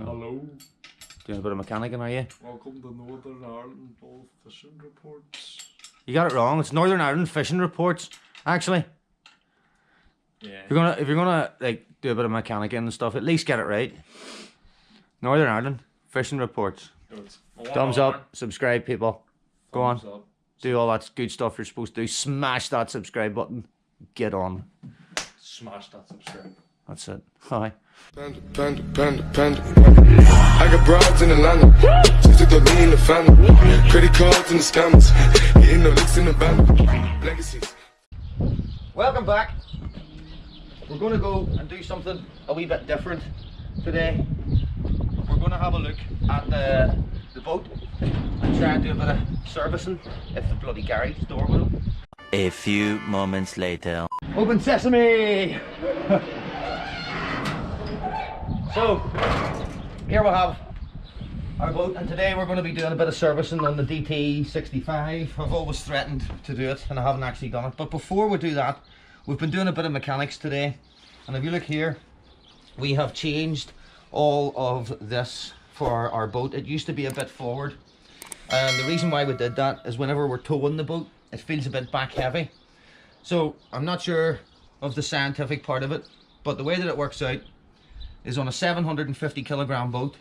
Hello. Doing a bit of mechanicking, are you? Welcome to Northern Ireland Ball Fishing Reports. You got it wrong. It's Northern Ireland Fishing Reports. Actually, Yeah. if you're gonna like do a bit of mechanicking and stuff, at least get it right. Northern Ireland Fishing Reports. Thumbs up, subscribe, people. Go on, Up. do all that good stuff you're supposed to do. Smash that subscribe button. Get on. Smash that subscribe. That's it. Hi. Panda. I got broads in Atlanta. Just to throw me in the family. Credit cards and the scammers. Hitting the licks in the band. Legacies. Welcome back. We're going to go and do something a wee bit different today. We're going to have a look at the boat and try and do a bit of servicing if the bloody garage door will open. A few moments later. Open sesame! So, here we have our boat, and today we're going to be doing a bit of servicing on the DT65. I've always threatened to do it and I haven't actually done it, but before we do that, we've been doing a bit of mechanics today, and if you look here, we have changed all of this for our boat. It used to be a bit forward, and the reason why we did that is whenever we're towing the boat, it feels a bit back heavy. So I'm not sure of the scientific part of it, but the way that it works out is on a 750 kilogram boat,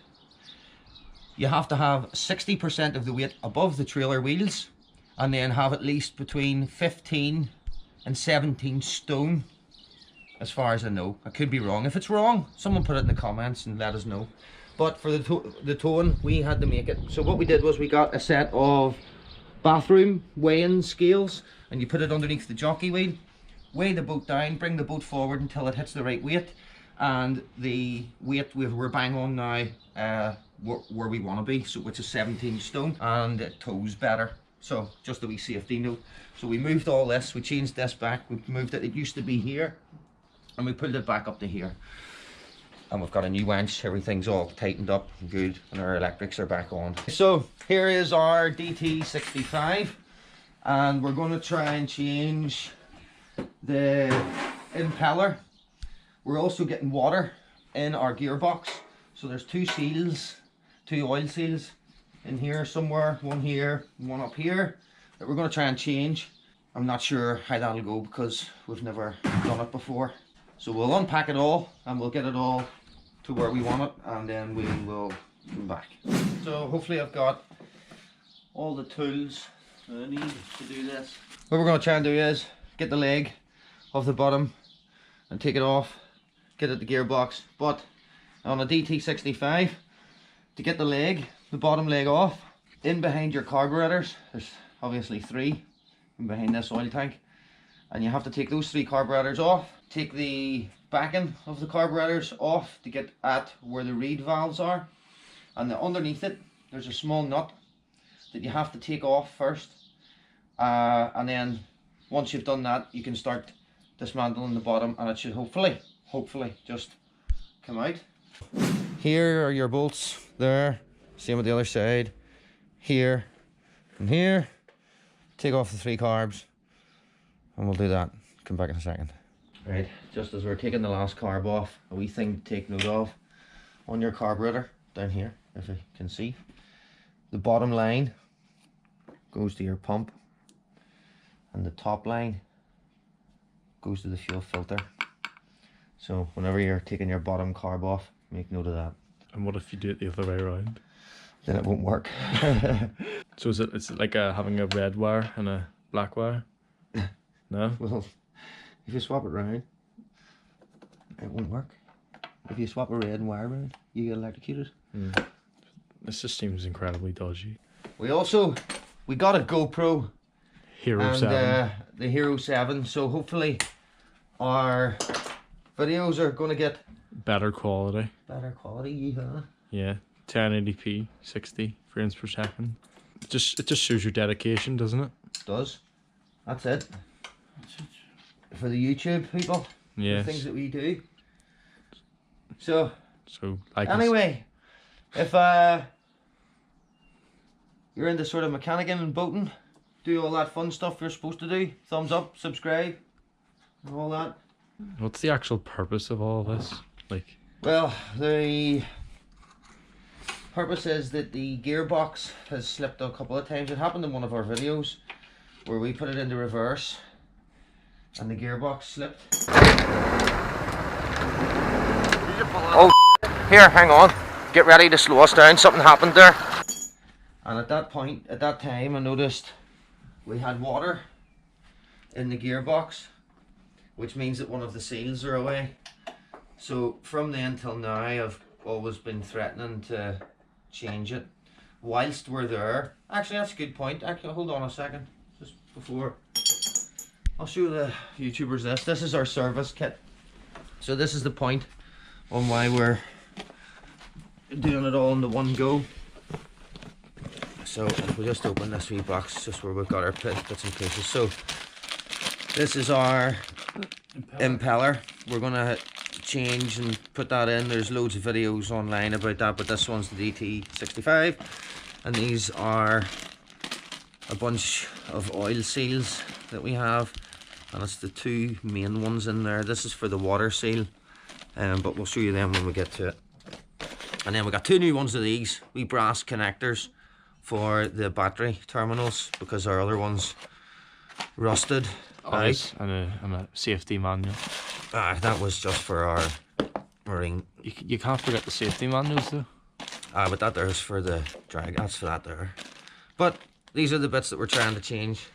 you have to have 60% of the weight above the trailer wheels, and then have at least between 15 and 17 stone, as far as I know. I could be wrong. If it's wrong, someone put it in the comments and let us know. But for the towing, we had to make it. So what we did was we got a set of bathroom weighing scales, and you put it underneath the jockey wheel, weigh the boat down, bring the boat forward until it hits the right weight, and the weight we're bang on now where we want to be, so which is 17 stone, and it tows better. So just a wee safety note. So we moved all this, we changed this back, we moved it, it used to be here, and we pulled it back up to here. And we've got a new winch, everything's all tightened up and good, and our electrics are back on. So here is our DT65, and we're going to try and change the impeller. We're also getting water in our gearbox, so there's two seals, two oil seals in here somewhere, one here, one up here, that we're going to try and change. I'm not sure how that'll go because we've never done it before. So we'll unpack it all and we'll get it all to where we want it, and then we will come back. So hopefully I've got all the tools that I need to do this. What we're going to try and do is get the leg off the bottom and take it off, get it the gearbox. But on a DT65, to get the bottom leg off, in behind your carburetors, there's obviously three in behind this oil tank, and you have to take those three carburetors off, take the backing of the carburetors off to get at where the reed valves are, and then underneath it there's a small nut that you have to take off first, and then once you've done that, you can start dismantling the bottom, and it should hopefully just come out. Here are your bolts there, same with the other side, here and here. Take off the three carbs and we'll do that, come back in a second. Right, just as we're taking the last carb off, a wee thing to take note of on your carburetor down here, if you can see, the bottom line goes to your pump and the top line goes to the fuel filter. So whenever you're taking your bottom carb off, make note of that. And what if you do it the other way around? Then it won't work. So it's like having a red wire and a black wire? No? Well, if you swap it round, it won't work. If you swap a red wire around, you get electrocuted. This just seems incredibly dodgy. We got a GoPro Hero 7. and the Hero 7, so hopefully our videos are going to get Better quality. better quality. Yeah. 1080p, 60 frames per second. It just shows your dedication, doesn't it? It does. That's it. For the YouTube people, Yes. the things that we do. So like anyway, if you're into sort of mechanicking and boating, do all that fun stuff you're supposed to do, thumbs up, subscribe, and all that. what's the actual purpose of all this? Like, Well, the purpose is that the gearbox has slipped a couple of times. It happened in one of our videos where we put it into reverse and the gearbox slipped. Oh, here, hang on. Get ready to slow us down. Something happened there. And at that point, at that time, I noticed we had water in the gearbox, which means that one of the seals are away. So from then till now, I've always been threatening to change it whilst we're there. Actually, that's a good point. Actually, hold on a second. Just before, I'll show the YouTubers this. This is our service kit. So this is the point on why we're doing it all in the one go. So if we just open this wee box, just where we've got our bits and pieces. So this is our impeller. We're gonna change and put that in. There's loads of videos online about that, but this one's the DT65, and these are a bunch of oil seals that we have, and it's the two main ones in there. This is for the water seal, but we'll show you them when we get to it. And then we got two new ones of these wee brass connectors for the battery terminals because our other ones rusted. Right. And a safety manual. That was just for our marine. You can't forget the safety manuals though. But that there's for the drag. That's for that there. But these are the bits that we're trying to change,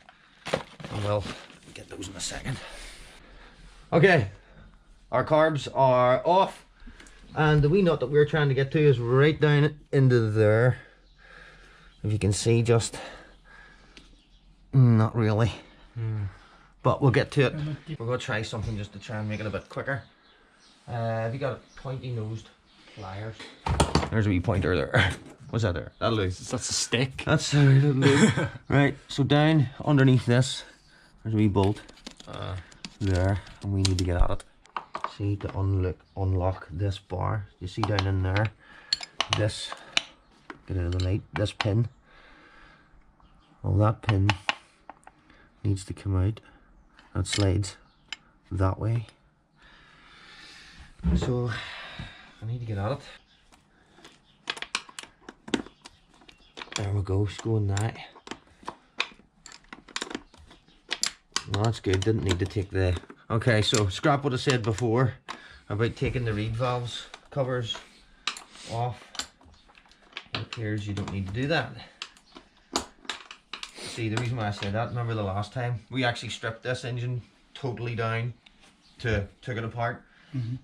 and we'll get those in a second. Okay, our carbs are off, and the wee nut that we're trying to get to is right down into there. If you can see, just not really. But we'll get to it. We're going to try something just to try and make it a bit quicker. Have you got pointy nosed pliers? There's a wee pointer there. What's that there? That'll do. That's a stick. That's that'll do. Right, so down underneath this, there's a wee bolt there, and we need to get at it. See, to unlock this bar. You see down in there, this, get out of the light, this pin. Well, that pin needs to come out. That slides that way. So I need to get at it. There we go, it's going now. Well, that's good, didn't need to take the... Okay, so scrap what I said before about taking the reed valves covers off. It appears you don't need to do that. See, the reason why I said that, remember the last time we actually stripped this engine totally down to took it apart,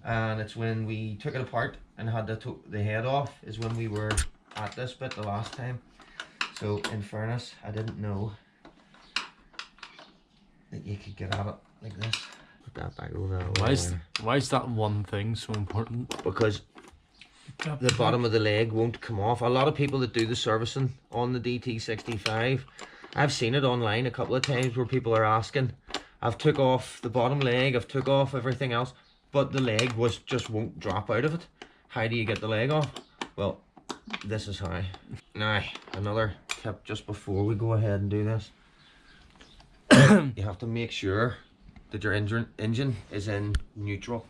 and it's when we took it apart and had the head off is when we were at this bit the last time. So in fairness, I didn't know that you could get at it like this. Put that back over there. Why is that one thing so important? Because the bottom of the leg won't come off. A lot of people that do the servicing on the DT65, I've seen it online a couple of times where people are asking, I've took off the bottom leg, I've took off everything else, but the leg just won't drop out of it. How do you get the leg off? Well, this is how. Now, another tip just before we go ahead and do this. You have to make sure that your engine is in neutral.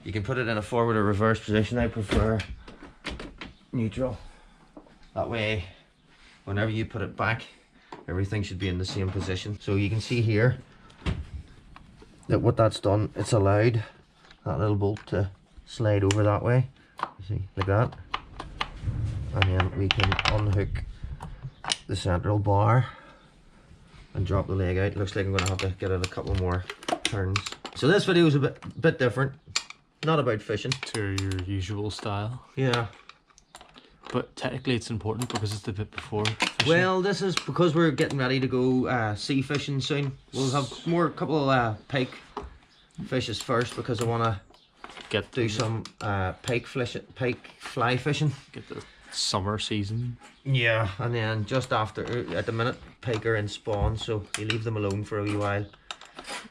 You can put it in a forward or reverse position. I prefer neutral. That way, whenever you put it back, everything should be in the same position. So you can see here that what that's done, it's allowed that little bolt to slide over that way. You see, like that. And then we can unhook the central bar and drop the leg out. Looks like I'm going to have to get it a couple more turns. So this video is a bit different. Not about fishing. To your usual style. Yeah. But technically it's important because it's the bit before fishing. Well, this is because we're getting ready to go sea fishing soon. We'll have a couple of pike fishes first because I want to do some pike fly fishing. Get the summer season. Yeah, and then just after, at the minute, pike are in spawn, so you leave them alone for a wee while,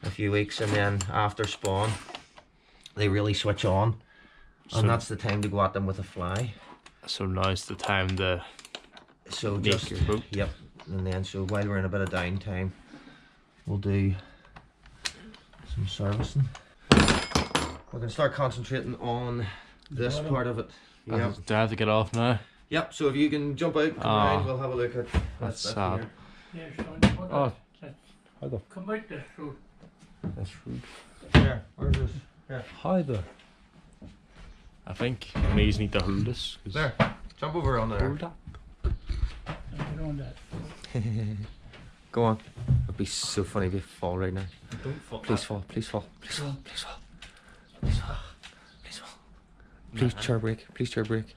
a few weeks, and then after spawn, they really switch on, and that's the time to go at them with a fly. So now's the time to make your boat. Yep, and then so while we're in a bit of downtime, we'll do some servicing. We're going to start concentrating on this part of it. Yep. Do I have to get off now? Yep, so if you can jump out, come around, we'll have a look at That's sad. Yeah, Sean, what Oh, that- how the come out this road. that's rude. Here, where's this? Here. How the? I think knees need to hold us. 'Cause There, jump over on there. Hold up. Get on that. Go on. It'd be so funny if you fall right now. Don't fall. Please fall, please fall, please fall, please fall. Please fall. Please fall. Please chair brake, please chair brake.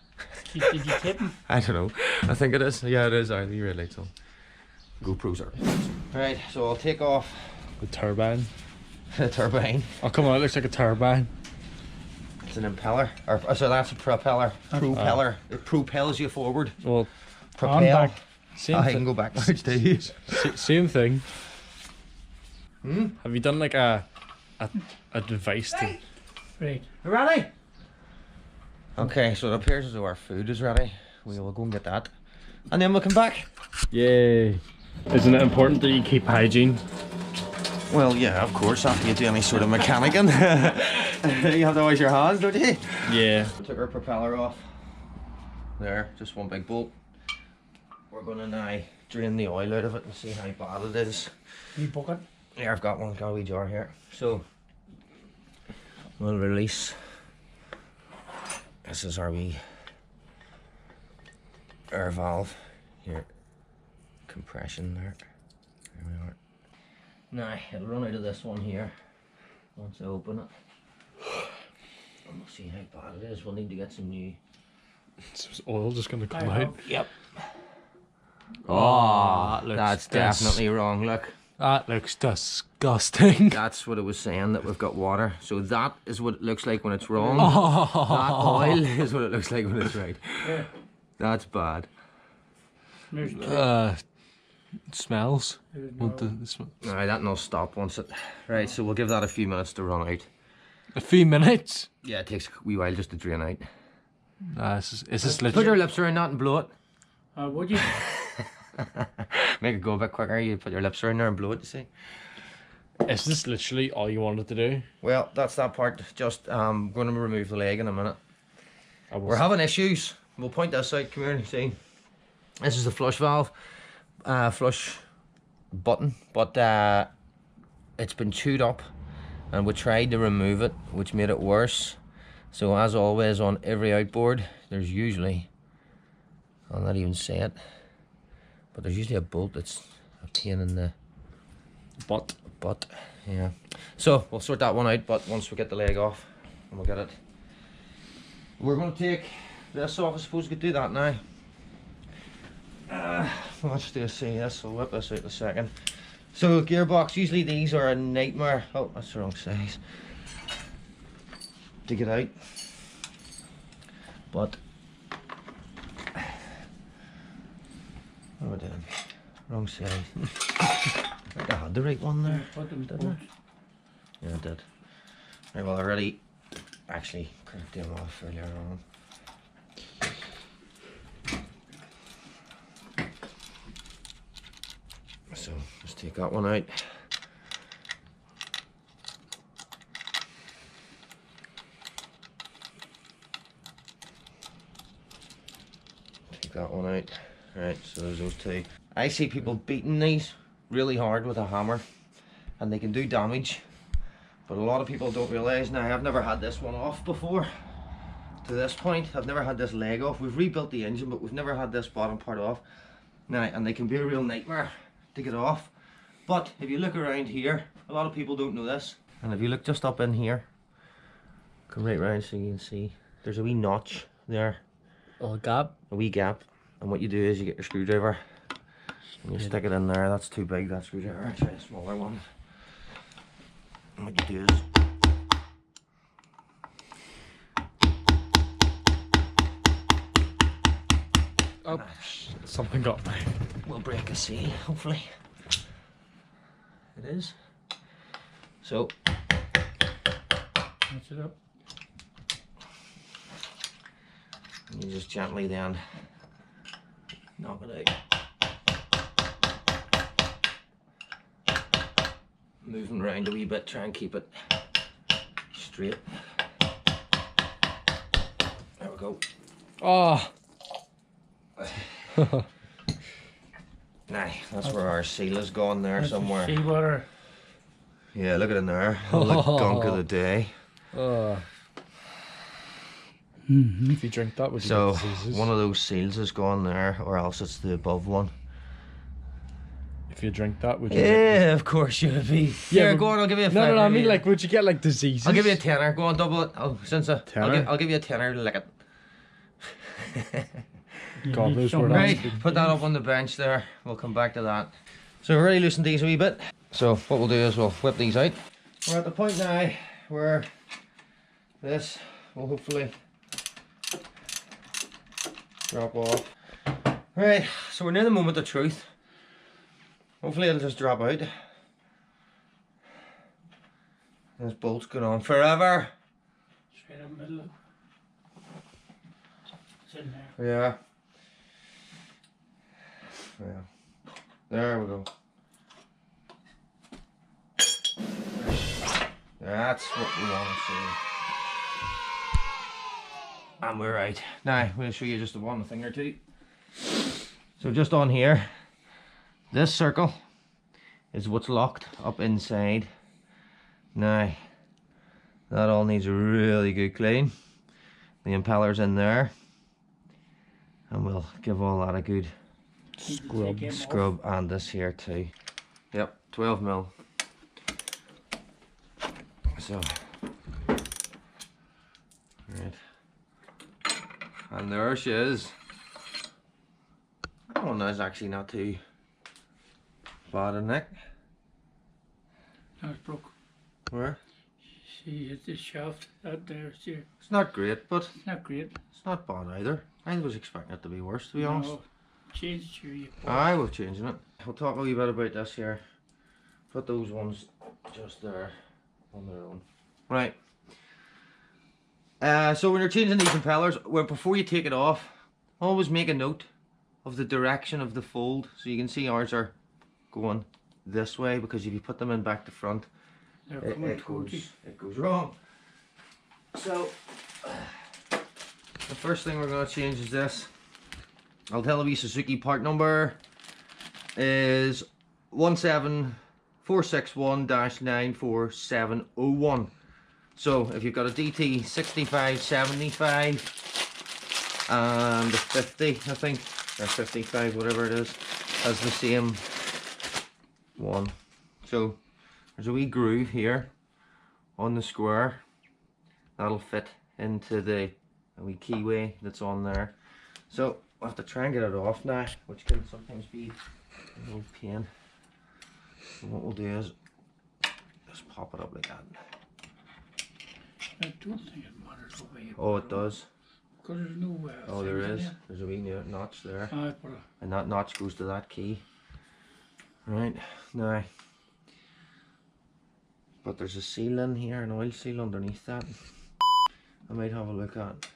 Did you tip him? I don't know. I think it is. Yeah, it is. I think red lights on. GoPros are. Right, so I'll take off The turbine. the turbine. Oh come on! It looks like a turbine. It's an impeller. Or so that's a propeller. Propeller. It propels you forward. Well, Propel. back. same I thing. can go backwards too. Same thing. Hmm? Have you done like a device to? Right. Ready? Okay, so it appears as though our food is ready. We will go and get that. And then we'll come back. Yay! Isn't it important that you keep hygiene? Well, yeah, of course, after you do any sort of mechanicking. You have to wash your hands, don't you? Yeah. We took our propeller off. There, just one big bolt. We're gonna now drain the oil out of it and see how bad it is. You bucket. Yeah, I've got one, got a wee jar here. So, we'll release. This is our wee air valve here. Compression there. There we are. Now, it'll run out of this one here once I open it. And we'll see how bad it is. We'll need to get some new. Is oil just gonna come I out? Yep. Oh, that looks That's definitely wrong. Look, That looks disgusting. that's what it was saying, that we've got water. So that is what it looks like when it's wrong. Oh. That oil is what it looks like when it's right. Yeah. That's bad. There's two. It smells. There's Want no- the smell? Alright, that'll stop once it. Right, so we'll give that a few minutes to run out. A few minutes. Yeah, it takes a wee while just to drain out. Is this Put literally? your lips around that and blow it. Would you? Make it go a bit quicker. You put your lips around there and blow it, you see. Is this literally all you wanted to do? Well, that's that part. Just going to remove the leg in a minute. I was, We're having issues. We'll point this out. Come here and see. This is the flush valve, flush button, but it's been chewed up, and we tried to remove it, which made it worse. So as always on every outboard, there's usually, I'll not even say it, but there's usually a bolt that's a pain in the but butt. Yeah. So we'll sort that one out, but once we get the leg off, and we'll get it. We're going to take this off. I suppose we could do that now. Let's do see this. I'll whip this out in a second. So gearbox, usually these are a nightmare. Oh, that's the wrong size. To get out. But what am I doing? Wrong size. I think I had the right one there. Put them Didn't I? Yeah, I did. Right, well I already actually crimped them off earlier on. So let's take that one out. Take that one out. Right, so there's those two. I see people beating these really hard with a hammer, and they can do damage, but a lot of people don't realise. Now, I've never had this one off before. To this point, I've never had this leg off. We've rebuilt the engine, but we've never had this bottom part off. Now, and they can be a real nightmare to get off. But if you look around here, a lot of people don't know this. And if you look just up in here, come right round so you can see, there's a wee notch there, oh gap. a wee gap. And what you do is you get your screwdriver and you stick it in there. That's too big, that screwdriver. Try a smaller one. And what you do is Oh, something got me. we'll break a seal, hopefully. It is. So That's it up. you just gently then knock it out. Moving around a wee bit, try and keep it straight. There we go. Oh. Nah, that's where our seal is gone there That's somewhere. Seawater. Yeah, look at it there. All the gunk of the day. If you drink that, would you So get diseases? one of those seals is gone there, or else it's the above one. If you drink that, would you? Get Yeah, of course you would be. Yeah, but- go on. I'll give you a. no, fiver I mean here. like, would you get like diseases? I'll give you a tenner. Go on, double it. Oh, Tenner? I'll give you a tenner. Lick it. God knows where Something. that's Right, put that up on the bench there. We'll come back to that. So we're ready to loosen these a wee bit. So what we'll do is we'll whip these out. We're at the point now where this will hopefully drop off. Right, so we're near the moment of truth. Hopefully it'll just drop out. This bolt's going on forever. Straight in the middle. It's in there. Yeah. Yeah. There we go. That's what we want to see. And we're right. Now, we'll show you just one thing or two. So just on here, this circle is what's locked up inside. Now, that all needs a really good clean. The impeller's in there. And we'll give all that a good scrub, and this here too. Yep, 12 mil. So, right, and there she is. That one is actually not too bad, isn't it? Now it's broke. Where? See, it's the shaft out there. See, It's not great, but it's not great. it's not bad either. I was expecting it to be worse, to be honest. No, change it to you. I will changing it. We'll talk a wee bit about this here. Put those ones just there on their own. Right. So when you're changing these impellers, before you take it off, always make a note of the direction of the fold. So you can see ours are going this way, because if you put them in back to front, They're coming towards you. it goes wrong. So the first thing we're going to change is this. I'll tell you, Suzuki part number is 17461-94701. So if you've got a DT65, 75 and the 50, I think, or 55, whatever it is, has the same one. So there's a wee groove here on the square that'll fit into the wee keyway that's on there. So we'll have to try and get it off now, which can sometimes be a little pain. So what we'll do is just pop it up like that. I don't think it matters what way you Oh, it does. Because there's no Oh, there things in is. There's a wee notch there. I put a And that notch goes to that key. Right, now. But there's a seal in here, an oil seal underneath that. I might have a look at.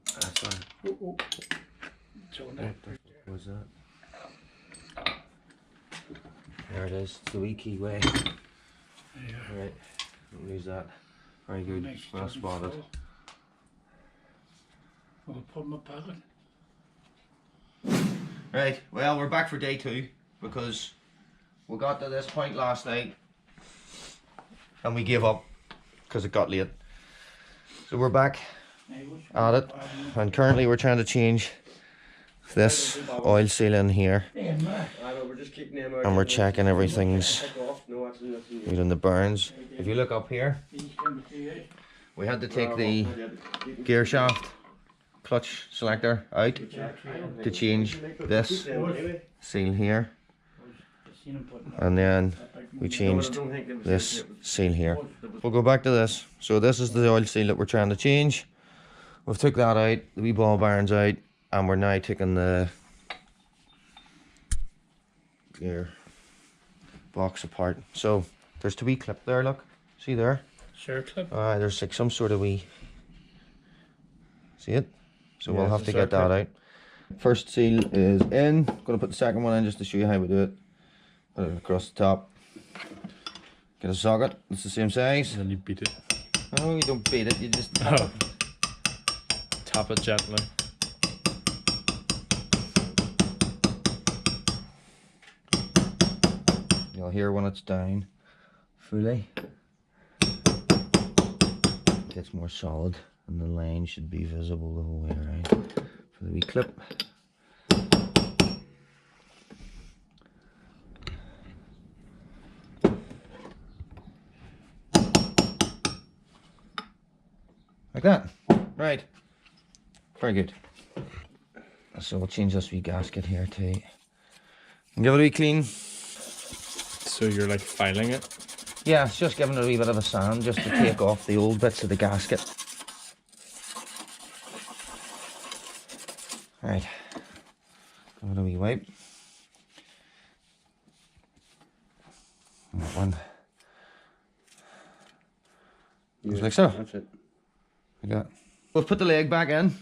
That's fine. oh. So now, What's that? There it is, it's the wee keyway. yeah. Right, don't lose that. Very good, Nice well doesn't spotted. fall. I'll put in my pocket. Right, well, we're back for day 2 because we got to this point last night and we gave up because it got late. So we're back at it, and currently we're trying to change this oil seal in here, and we're checking everything's good in the burns. If you look up here, we had to take the gear shaft clutch selector out to change this seal here, and then we changed this seal here. We'll go back to this. So this is the oil seal that we're trying to change. We've took that out, the wee ball bearings out, and we're now taking the gear box apart. So there's a wee clip there, look, see there? Sure clip. There's like some sort of wee, see it? So Yeah, we'll have it's a to get that circuit. out. First seal is in. Gonna put the second one in just to show you how we do it. Put it across the top. Get a socket, it's the same size. And then you beat it. Oh, you don't beat it, you just Oh. Tap it gently. You'll hear when it's down fully. It gets more solid and the line should be visible the whole way around for the wee clip. Like that. Right. Very good. So we'll change this wee gasket here too. And give it a wee clean. So you're like filing it? Yeah, it's just giving it a wee bit of a sand just to take off the old bits of the gasket. Right. Give it a wee wipe. And that one. Just like so. That's it. Like that. We've put the leg back in.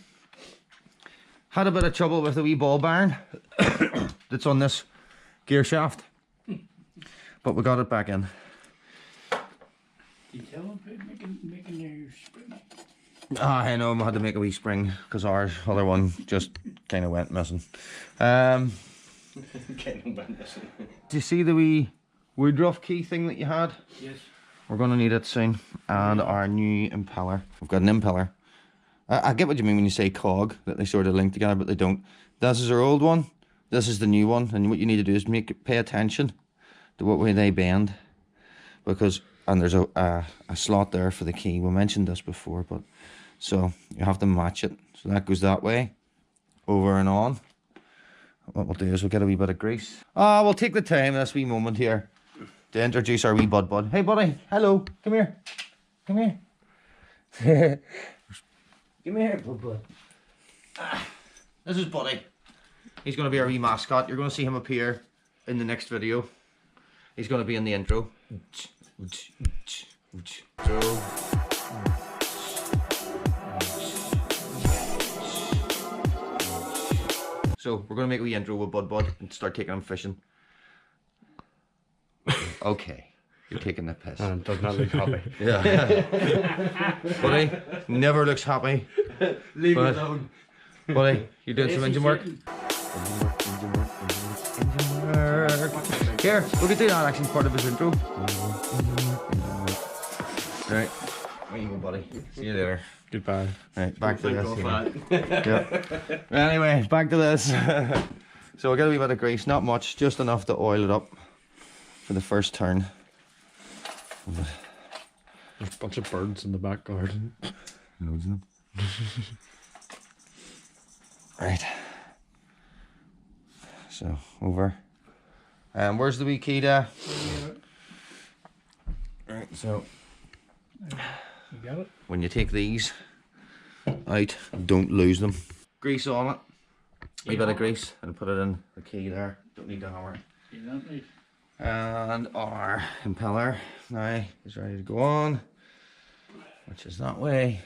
Had a bit of trouble with the wee ball bearing that's on this gear shaft. But we got it back in. You tell them making their spring. I know, I had to make a wee spring because our other one just kind of went missing. Do you see the wee woodruff key thing that you had? Yes. We're going to need it soon. And our new impeller. We've got an impeller. I get what you mean when you say cog, that they sort of link together, but they don't. This is our old one. This is the new one. And what you need to do is pay attention to what way they bend. Because, and there's a slot there for the key. We mentioned this before, but so you have to match it. So that goes that way, over and on. What we'll do is we'll get a wee bit of grease. We'll take the time, this wee moment here, to introduce our wee bud. Hey buddy, hello, come here. Come here. Come here, bud. This is Buddy. He's going to be our wee mascot. You're going to see him appear in the next video. He's going to be in the intro. So we're going to make a wee intro with Bud and start taking him fishing. Okay. You're taking the piss. Does not look happy. Yeah. Buddy never looks happy. Leave it alone. Buddy, you doing some engine work? Here, we'll get to that action part of his intro. Right. Where you go, buddy? See you later. Goodbye. Right, back to this. Yeah. Anyway, back to this. So we'll get a wee bit of grease, not much, just enough to oil it up for the first turn. There's a bunch of birds in the back garden. Loads of them. Right. So over. Where's the wee key there? Right, so You got it? when you take these out, don't lose them. Grease on it. Wee bit of grease and put it in the key there. Don't need the hammer. You don't need. And our impeller now is ready to go on, which is that way.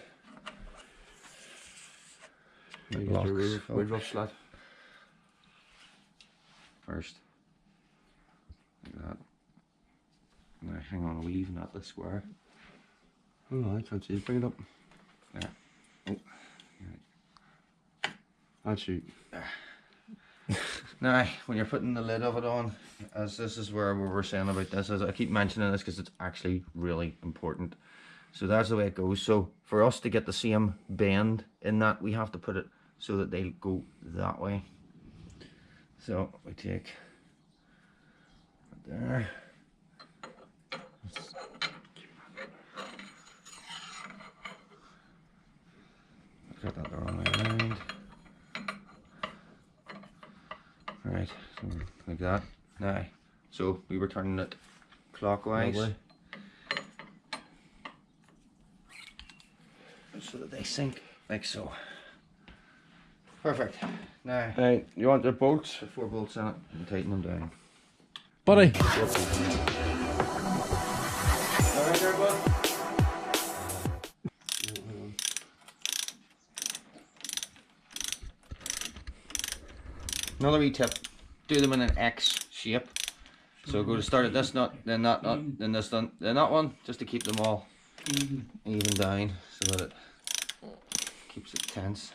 It locks up slot. first. Like that. Now hang on, we'll even at the square. Oh, I can't see it. Bring it up. There. Oh. I'll shoot. Now, when you're putting the lid of it on, as this is where we were saying about this, as I keep mentioning this because it's actually really important. So that's the way it goes. So for us to get the same bend in that, we have to put it so that they go that way. So we take it there. Got that the wrong way around. Right, so like that. Now, so we were turning it clockwise. Lovely. So that they sink like so. Perfect. Now, Hey, you want the bolts? the 4 bolts in it and tighten them down. Buddy. Alright there, bud. Another wee tip, do them in an X shape. So go to start at this nut, then that nut, then this nut, then that one, just to keep them all even down so that it keeps it tense.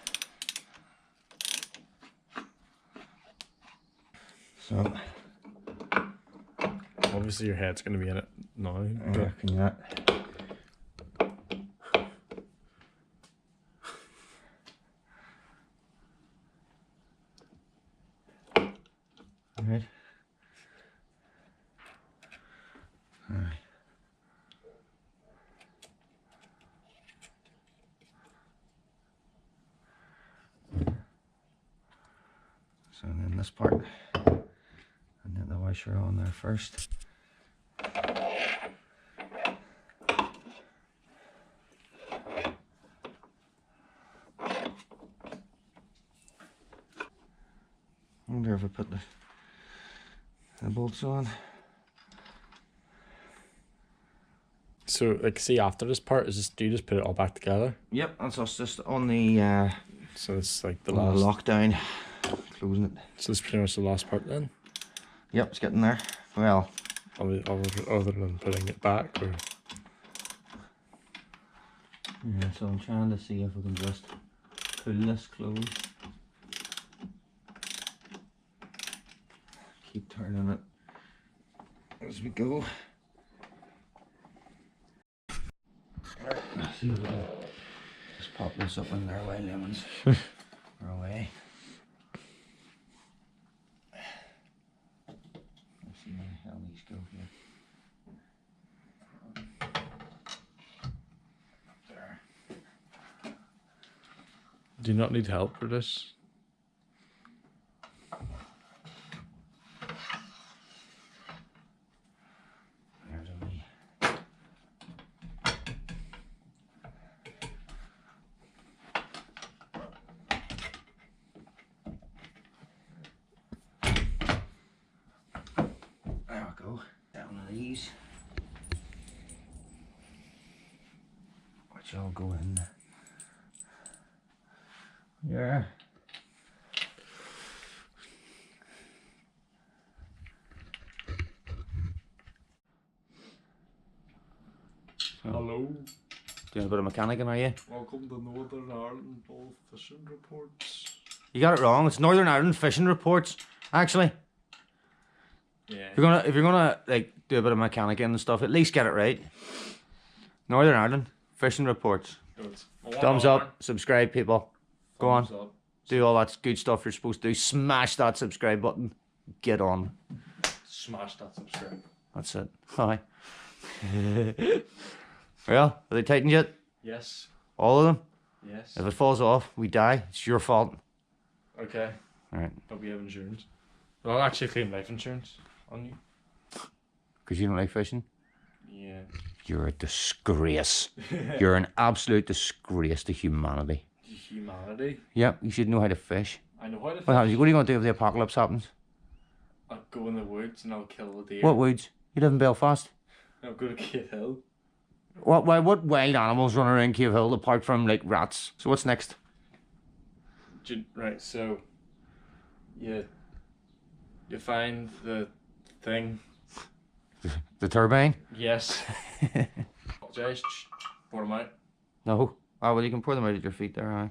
So Obviously your head's going to be in it now. I But reckon that. Alright. Alright. So then this part, and then the washer on there first. I wonder if I put the bolts on. so, like, see, after this part, do you just put it all back together? Yep, that's us just on the So it's like the on last. the lockdown, closing it. So it's pretty much the last part then. Yep, it's getting there. Well, Other than putting it back, or yeah, so I'm trying to see if we can just pull this closed. Keep turning it as we go. Right, let's see if we can just pop this up in there while lemons are away. Let's see where the hell these go here. There. do you not need help for this? There's a wee. There we go. Down to these. Which all go in. Yeah. Hello, Doing a bit of mechanicing, are you? welcome to Northern Ireland Bull Fishing Reports. You got it wrong. It's Northern Ireland Fishing Reports. Actually, Yeah. if you're gonna like do a bit of mechanicing and stuff, at least get it right. Northern Ireland Fishing Reports. Thumbs up, subscribe, people. Go on, do all that good stuff you're supposed to do. Smash that subscribe button. Get on. Smash that subscribe. That's it. Hi. Well, are they tightened yet? Yes. All of them? Yes. If it falls off, we die. It's your fault. Okay. Alright. But we have insurance. Well, I'll actually claim life insurance on you. Because you don't like fishing? Yeah. You're a disgrace. You're an absolute disgrace to humanity. Humanity. Yep, you should know how to fish. I know how to fish. What happens? What are you going to do if the apocalypse happens? I'll go in the woods and I'll kill the deer. What woods? You live in Belfast. I'll go to Cave Hill. What wild animals run around Cave Hill apart from like rats? So what's next? Right, so you find the thing. The turbine? Yes. Just pour them out. No. Oh, well, you can pour them out at your feet there, aye.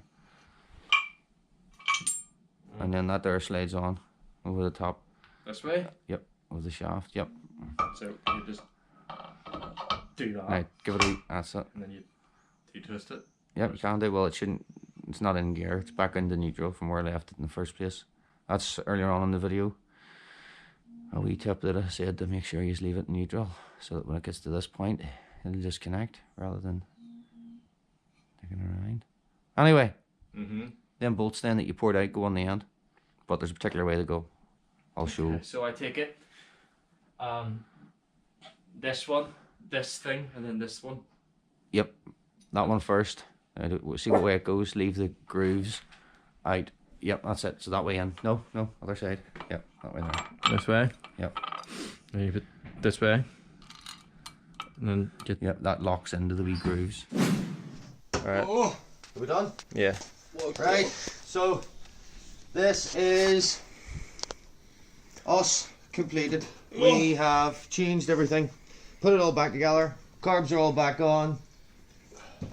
And then that there slides on over the top. This way. Yep, with the shaft. Yep. So you just do that, Right, give it a. That's it. and then you twist it. Yep, you can do. Well, it shouldn't. It's not in gear. It's back into neutral from where I left it in the first place. That's earlier on in the video. A wee tip that I said to make sure you just leave it in neutral, so that when it gets to this point, it'll disconnect rather than taking it around. Anyway, them bolts then that you poured out go on the end, but there's a particular way to go. I'll show. Okay, so I take it. This one, this thing, and then this one. Yep, that one first. We'll see what way it goes. Leave the grooves out. Yep, that's it. So that way in. No, other side. Yep, that way there. This way. Yep. Leave it this way. And then get. Yep, that locks into the wee grooves. Alright. Oh, are we done? Yeah. Right, so this is us completed. We have changed everything, put it all back together. Carbs are all back on.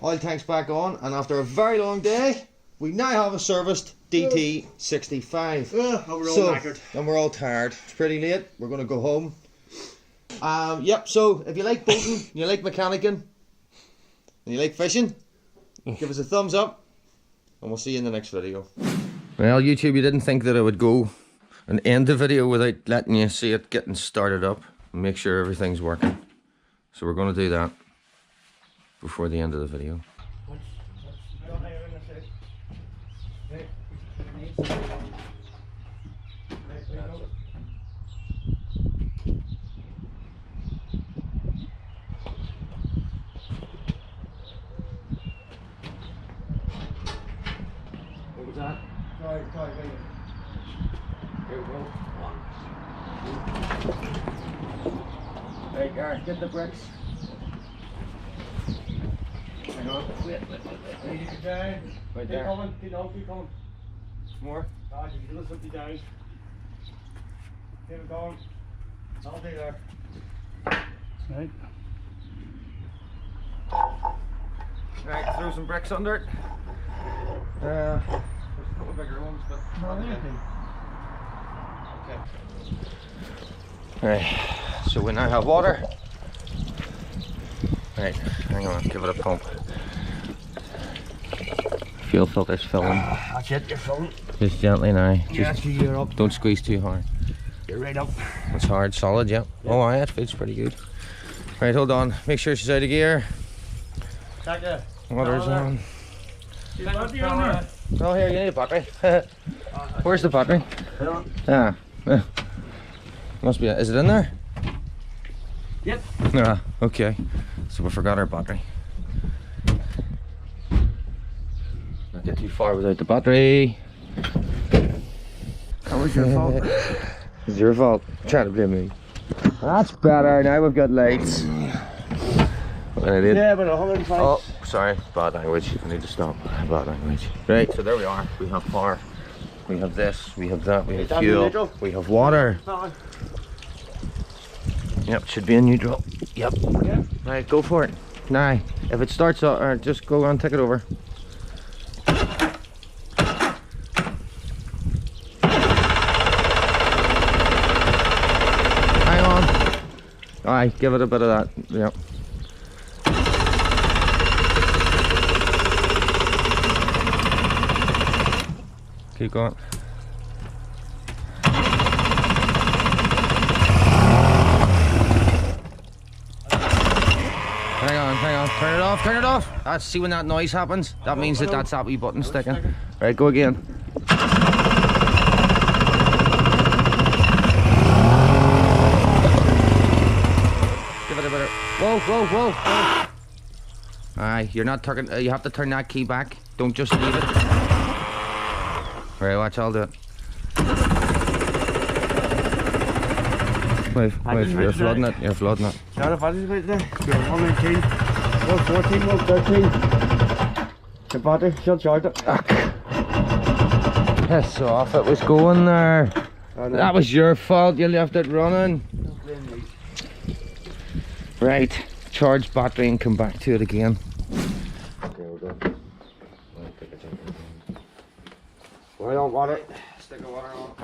Oil tank's back on, and after a very long day, we now have a serviced DT65. And we're all knackered. And we're all tired. It's pretty late. We're going to go home. Yep, so if you like boating, you like mechanicking, and you like fishing, give us a thumbs up, and we'll see you in the next video. Well, YouTube, you didn't think that I would go and end the video without letting you see it getting started up and make sure everything's working. So we're going to do that before the end of the video. What was that? Sorry, here we go. Right, Gareth, get the bricks. Hang on. Wait. Ready to get down. Right there. Keep coming. More. You can put you down. Keep it going. I'll be there. Right. Right, throw some bricks under it. There's a couple bigger ones, but okay. Right, so we now have water. Right, hang on, give it a pump. Fuel filter's filling. That's it, you're filling. Just gently now. Just you're up. Don't squeeze too hard. You're right up. It's hard, solid, yeah. Oh, aye, it feels pretty good. Right, hold on. Make sure she's out of gear. Water's on. Oh, here, you need a battery. Where's the battery? Ah. Must be. Is it in there? Yep. Ah, okay. So we forgot our battery. Not get too far without the battery. That was your fault. It's your fault. Trying to blame me. That's better. Now we've got lights. What an idiot. Yeah, but 105. Oh, sorry. Bad language. I need to stop. Bad language. Right, so there we are. We have power. We have this. We have that. We have fuel. We have water. Yep, should be in neutral. Yep. Right, go for it. Now, if it starts up, or just go on, take it over. Hang on. Alright, give it a bit of that. Yep. Keep going. Hang on, turn it off. That's, see when that noise happens? That means that that's that wee button sticking. Right, go again. Give it a bit of, whoa. Aye, you're not turning, you have to turn that key back. Don't just leave it. Right, watch, I'll do it. Wait, you're flooding it. Not a battery right there. You're 119, 114, 113. The battery, she'll charge it. Piss off, it was going there. That was your fault, you left it running. Right, charge battery and come back to it again. Okay, we're good. I don't want it. Stick of water on.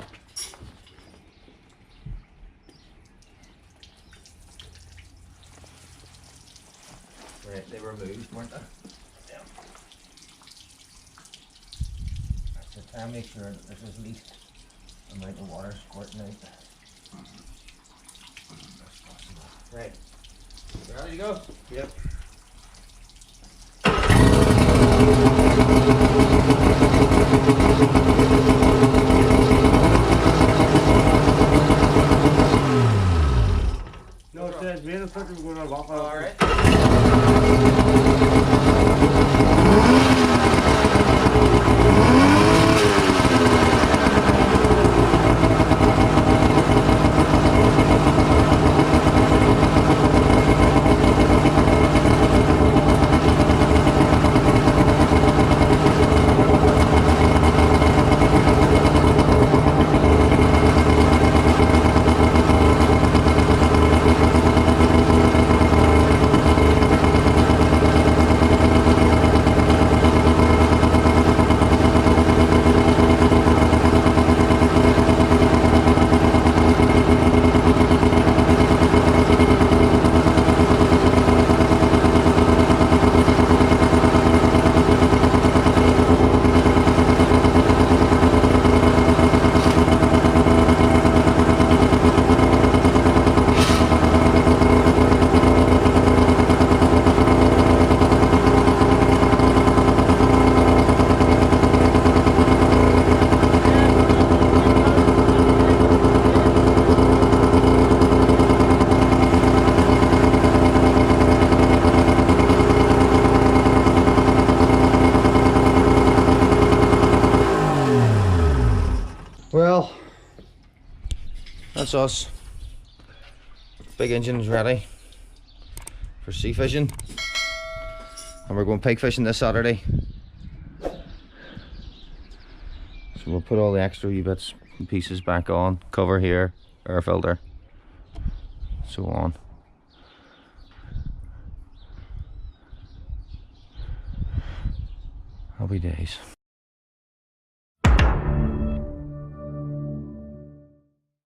Right, they were moved, weren't they? Yeah. That's it. I'll make sure that there's at least amount of water squirting out. Right. Ready to go? Yep. No, it says main effect, we're going to walk out. Alright. that's us. Big engine's ready for sea fishing. And we're going pike fishing this Saturday. So we'll put all the extra wee bits and pieces back on. Cover here, air filter, so on. Happy days.